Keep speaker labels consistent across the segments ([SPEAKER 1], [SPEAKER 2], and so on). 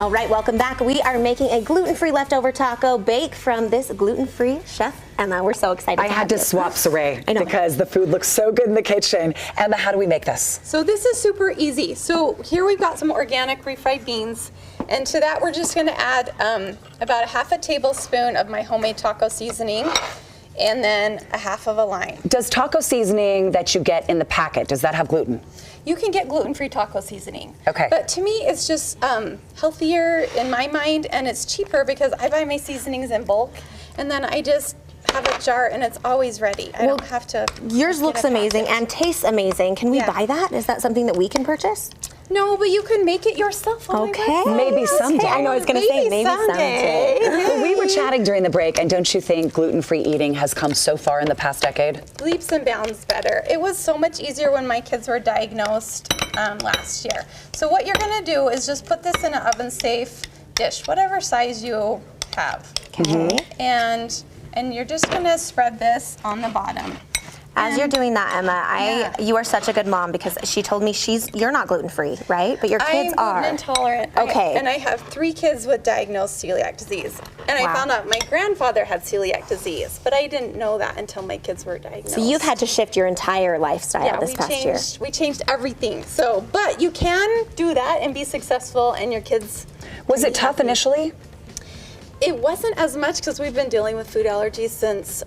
[SPEAKER 1] All right, welcome back. We are making a gluten-free leftover taco bake from this gluten-free chef, Emma. We're so excited.
[SPEAKER 2] I had to swap Saray because the food looks so good in the kitchen. Emma, how do we make this?
[SPEAKER 3] So this is super easy. So here we've got some organic refried beans, and to that we're just going to add about a half a tablespoon of my homemade taco seasoning, and then a half of a lime.
[SPEAKER 2] Does taco seasoning that you get in the packet, does that have gluten?
[SPEAKER 3] You can get gluten-free taco seasoning.
[SPEAKER 2] Okay.
[SPEAKER 3] But to me, it's just healthier in my mind, and it's cheaper because I buy my seasonings in bulk, and then I just have a jar, and it's always ready. I don't have to.
[SPEAKER 1] Yours looks amazing and tastes amazing. Can we buy that? Is that something that we can purchase?
[SPEAKER 3] No, but you can make it yourself.
[SPEAKER 1] Okay.
[SPEAKER 2] Maybe someday.
[SPEAKER 1] I know I was going to say maybe someday.
[SPEAKER 2] Well, we were chatting during the break, and don't you think gluten-free eating has come so far in the past decade?
[SPEAKER 3] Leaps and bounds better. It was so much easier when my kids were diagnosed last year. So what you're going to do is just put this in an oven-safe dish, whatever size you have.
[SPEAKER 1] Okay.
[SPEAKER 3] And you're just going to spread this on the bottom.
[SPEAKER 1] As you're doing that, Emma, you are such a good mom because she told me you're not gluten-free, right? But your kids are.
[SPEAKER 3] I'm gluten intolerant.
[SPEAKER 1] Okay.
[SPEAKER 3] And I have 3 kids with diagnosed celiac disease. And I found out my grandfather had celiac disease, but I didn't know that until my kids were diagnosed.
[SPEAKER 1] So you've had to shift your entire lifestyle this past year.
[SPEAKER 3] We changed everything. So, but you can do that and be successful, and your kids.
[SPEAKER 2] Was it tough initially?
[SPEAKER 3] It wasn't as much because we've been dealing with food allergies since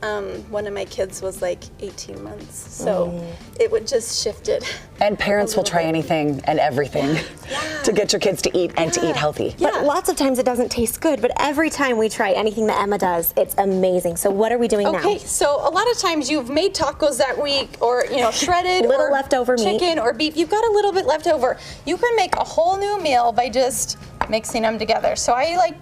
[SPEAKER 3] one of my kids was like 18 months. So it would just shifted.
[SPEAKER 2] And parents will try anything and everything to get your kids to eat and to eat healthy.
[SPEAKER 1] But lots of times it doesn't taste good, but every time we try anything that Emma does, it's amazing. So what are we doing now?
[SPEAKER 3] Okay, so a lot of times you've made tacos that week, or shredded
[SPEAKER 1] little
[SPEAKER 3] or
[SPEAKER 1] leftover
[SPEAKER 3] chicken
[SPEAKER 1] meat.
[SPEAKER 3] or beef. You've got a little bit left over. You can make a whole new meal by just mixing them together. So I like,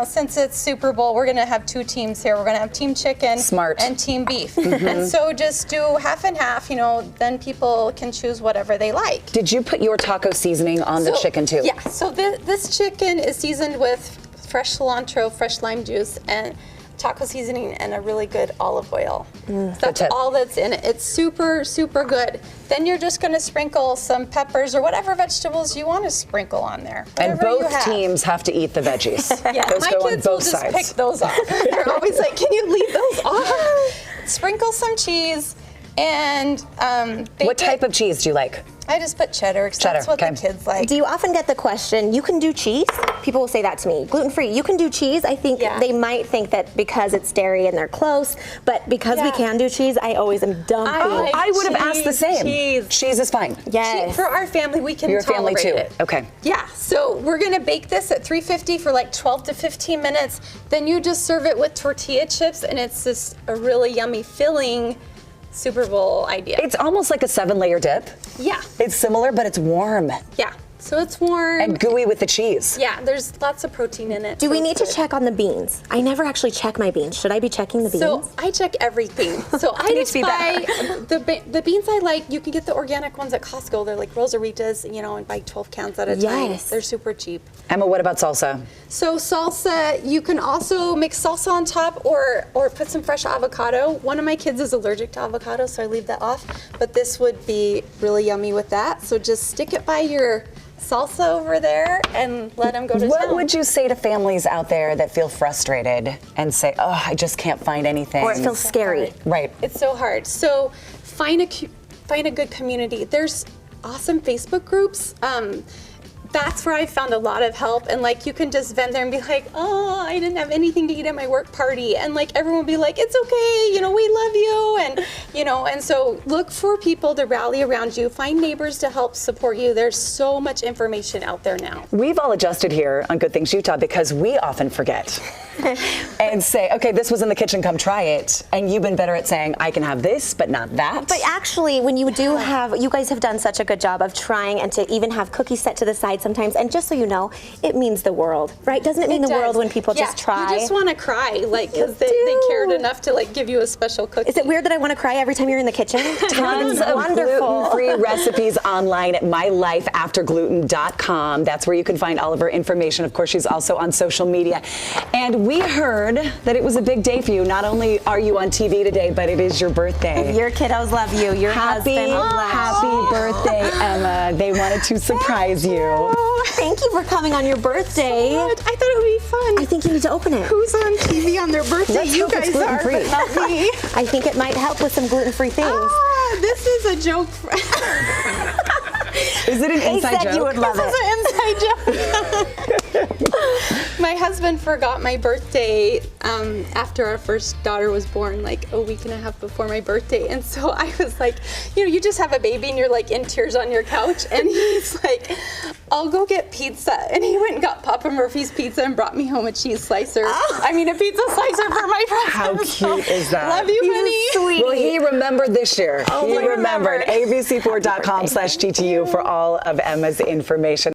[SPEAKER 3] since it's Super Bowl, we're gonna have 2 teams here. We're gonna have Team Chicken and Team Beef. And so just do half and half, then people can choose whatever they like.
[SPEAKER 2] Did you put your taco seasoning on the chicken too?
[SPEAKER 3] Yeah, so this chicken is seasoned with fresh cilantro, fresh lime juice, and taco seasoning, and a really good olive oil. That's all that's in it. It's super, super good. Then you're just going to sprinkle some peppers or whatever vegetables you want to sprinkle on there.
[SPEAKER 2] And both teams have to eat the veggies. Those
[SPEAKER 3] my
[SPEAKER 2] go
[SPEAKER 3] kids
[SPEAKER 2] on
[SPEAKER 3] will
[SPEAKER 2] both
[SPEAKER 3] just
[SPEAKER 2] sides.
[SPEAKER 3] pick those off. They're always like, "Can you leave those off?" Sprinkle some cheese, and
[SPEAKER 2] what type of cheese do you like?
[SPEAKER 3] I just put cheddar because that's what the kids like.
[SPEAKER 1] Do you often get the question, you can do cheese? People will say that to me. Gluten-free, you can do cheese? I think they might think that because it's dairy and they're close, but because we can do cheese, I always am dumping.
[SPEAKER 2] I would have asked the same. Cheese is fine.
[SPEAKER 1] Yes.
[SPEAKER 3] For our family, we can
[SPEAKER 2] Your family
[SPEAKER 3] tolerate
[SPEAKER 2] too.
[SPEAKER 3] it.
[SPEAKER 2] Okay.
[SPEAKER 3] Yeah, so we're gonna bake this at 350 for like 12 to 15 minutes. Then you just serve it with tortilla chips, and it's just a really yummy filling Super Bowl idea.
[SPEAKER 2] It's almost like a 7-layer dip.
[SPEAKER 3] Yeah.
[SPEAKER 2] It's similar, but it's warm.
[SPEAKER 3] Yeah, so it's warm.
[SPEAKER 2] And gooey with the cheese.
[SPEAKER 3] Yeah, there's lots of protein in it.
[SPEAKER 1] Do we need to check on the beans? I never actually check my beans. Should I be checking the beans?
[SPEAKER 3] So I check everything. So I just buy the beans I like. You can get the organic ones at Costco. They're like Rosaritas, and buy 12 cans at a time. They're super cheap.
[SPEAKER 2] Emma, what about salsa?
[SPEAKER 3] So salsa, you can also mix salsa on top or put some fresh avocado. One of my kids is allergic to avocado, so I leave that off. But this would be really yummy with that. So just stick it by your salsa over there and let them go to town.
[SPEAKER 2] What would you say to families out there that feel frustrated and say, oh, I just can't find anything?
[SPEAKER 1] Or it feels scary.
[SPEAKER 2] Right.
[SPEAKER 3] It's so hard. So find a good community. There's awesome Facebook groups. That's where I found a lot of help, and you can just vent there and be like, oh, I didn't have anything to eat at my work party, and everyone will be like, it's okay, we love you, and so look for people to rally around you, find neighbors to help support you. There's so much information out there now.
[SPEAKER 2] We've all adjusted here on Good Things Utah because we often forget and say, okay, this was in the kitchen, come try it, and you've been better at saying, I can have this, but not that.
[SPEAKER 1] But actually, when you do you guys have done such a good job of trying and to even have cookies set to the side sometimes, and just so you know, it means the world, right? Doesn't it mean the world when people just try?
[SPEAKER 3] You just want to cry, because they cared enough to give you a special cookie.
[SPEAKER 1] Is it weird that I want to cry every time you're in the kitchen?
[SPEAKER 2] Tons of gluten-free recipes online at mylifeaftergluten.com. That's where you can find all of her information. Of course, she's also on social media. And we heard that it was a big day for you. Not only are you on TV today, but it is your birthday.
[SPEAKER 1] Your kiddos love you. Your husband loves you.
[SPEAKER 2] Happy birthday, Emma. They wanted to surprise you.
[SPEAKER 3] Oh,
[SPEAKER 1] Thank you for coming on your birthday.
[SPEAKER 3] I thought it would be fun.
[SPEAKER 1] I think you need to open it.
[SPEAKER 3] Who's on TV on their birthday?
[SPEAKER 2] Let's
[SPEAKER 3] You
[SPEAKER 2] hope it's
[SPEAKER 3] guys are,
[SPEAKER 2] gluten-free.
[SPEAKER 3] but not me.
[SPEAKER 1] I think it might help with some gluten-free things.
[SPEAKER 3] Ah, this is a joke.
[SPEAKER 2] Is it an
[SPEAKER 1] They
[SPEAKER 2] inside
[SPEAKER 1] said
[SPEAKER 2] joke?
[SPEAKER 1] you would love
[SPEAKER 3] This
[SPEAKER 1] it.
[SPEAKER 3] is an inside joke. My husband forgot my birthday after our first daughter was born, like a week and a half before my birthday. And so I was like, you just have a baby and you're like in tears on your couch. And he's like, I'll go get pizza. And he went and got Papa Murphy's pizza and brought me home a cheese slicer. I mean, a pizza slicer for my present.
[SPEAKER 2] How cute is that?
[SPEAKER 3] Love you, honey.
[SPEAKER 1] Sweetie.
[SPEAKER 2] Well, he remembered this year. He
[SPEAKER 1] he
[SPEAKER 2] remembered.
[SPEAKER 1] remembered.
[SPEAKER 2] abc4.com/TTU for all of Emma's information.